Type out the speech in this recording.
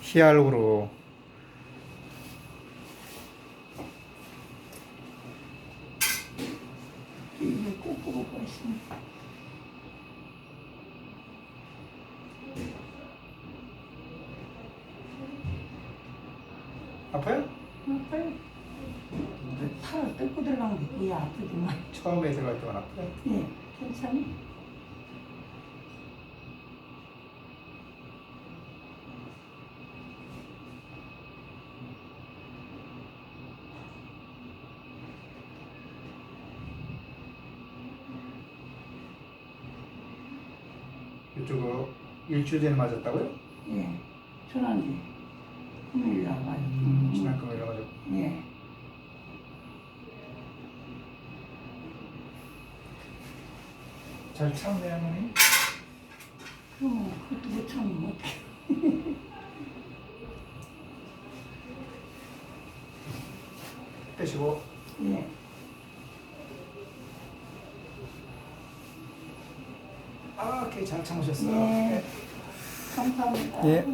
히알루로. 이게 꼬꾸고가 있습니다. 아파요? 빨리 팔을 뜯고 들어간 게 그게 아프지만. 처음에 들어갈 때만 아파요? 예, 괜찮아. 이쪽으로 일주일 전에 맞았다고요? 예, 전환기 금요일 나가지고. 지난 금요일 가지고. 예. 잘 참네 할머니. 그럼 그것도 못 참으면 어떡해. 빼시고. 예. 아, 오케이 잘 참으셨어요. 네. 감사합니다. 예.